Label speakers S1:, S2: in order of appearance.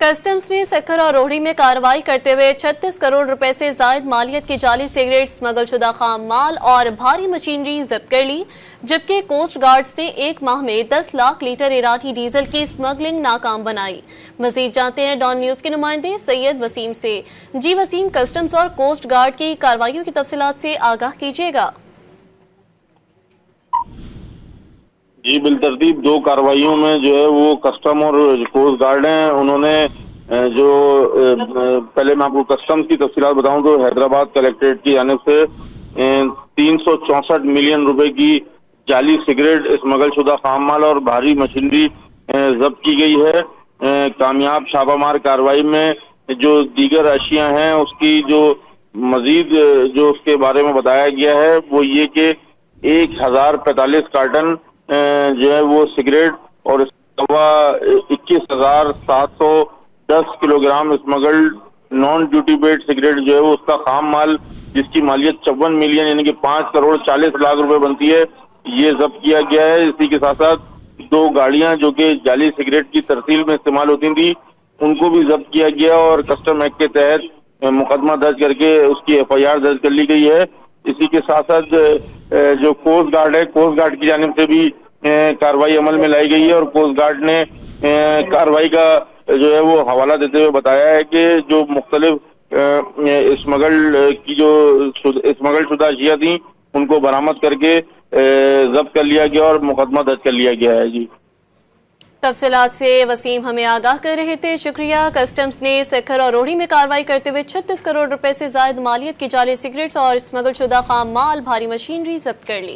S1: Customs نے سکھر اور روہڑی میں کارروائی کرتے ہوئے 36 کروڑ روپے سے زائد مالیت کے جعلی سگریٹ، اسمگل شدہ خام مال اور بھاری مشینری ضبط کر لی، جبکہ کوسٹ گارڈز نے ایک ماہ میں 10 لاکھ لیٹر ایرانی ڈیزل کی اسمگلنگ ناکام بنائی۔ مزید جانتے ہیں ڈان نیوز کے نمائندے سید وسیم سے۔ جی وسیم، کسٹمز اور کوسٹ گارڈ کی کارروائیوں کی تفصیلات سے آگاہ کیجیے گا۔
S2: جی بالترتیب دو کارروائیوں میں جو ہے وہ کسٹم اور کوسٹ گارڈ ہیں، انہوں نے جو پہلے میں آپ کو کسٹمز کی تفصیلات بتاؤں تو حیدرآباد کلیکٹریٹ کی جانب سے 364 ملین روپے کی جعلی سگریٹ، اسمگل شدہ خام مال اور بھاری مشینری ضبط کی گئی ہے۔ کامیاب چھاپہ مار کارروائی میں جو دیگر اشیاء ہیں اس کی جو مزید جو اس کے بارے میں بتایا گیا ہے وہ یہ کہ 1045 کارٹن جو ہے وہ سگریٹ اور اس کے علاوہ 21,710 kilogram smuggle non duty paid cigarette جو ہے وہ اس کا خام مال، جس کی مالیت 54 ملین یعنی کہ 5 کروڑ 40 لاکھ روپے بنتی ہے، یہ ضبط کیا گیا ہے۔ اسی کے ساتھ ساتھ دو گاڑیاں جو کہ جعلی سگریٹ کی ترسیل میں استعمال ہوتی تھیں ان کو بھی ضبط کیا گیا اور کسٹم ایکٹ کے تحت مقدمہ درج کر کے اس کی FIR درج کر لی گئی ہے۔ اسی کے ساتھ ساتھ جو کوسٹ گارڈ ہے، کوسٹ گارڈ کی جانب سے بھی کارروائی عمل میں لائی گئی ہے اور کوسٹ گارڈ نے کارروائی کا جو ہے وہ حوالہ دیتے ہوئے بتایا ہے کہ جو مختلف اسمگل کی جو اسمگل شدہ اشیاء تھیں ان کو برآمد کر کے ضبط کر لیا گیا اور مقدمہ درج کر لیا گیا ہے۔ جی
S1: تفصیلات سے وسیم ہمیں آگاہ کر رہے تھے، شکریہ۔ کسٹمز نے سکھر اور روہڑی میں کارروائی کرتے ہوئے 36 کروڑ روپے سے زائد مالیت کی جعلی سگریٹس اور اسمگل شدہ خام مال، بھاری مشینری ضبط کر لی۔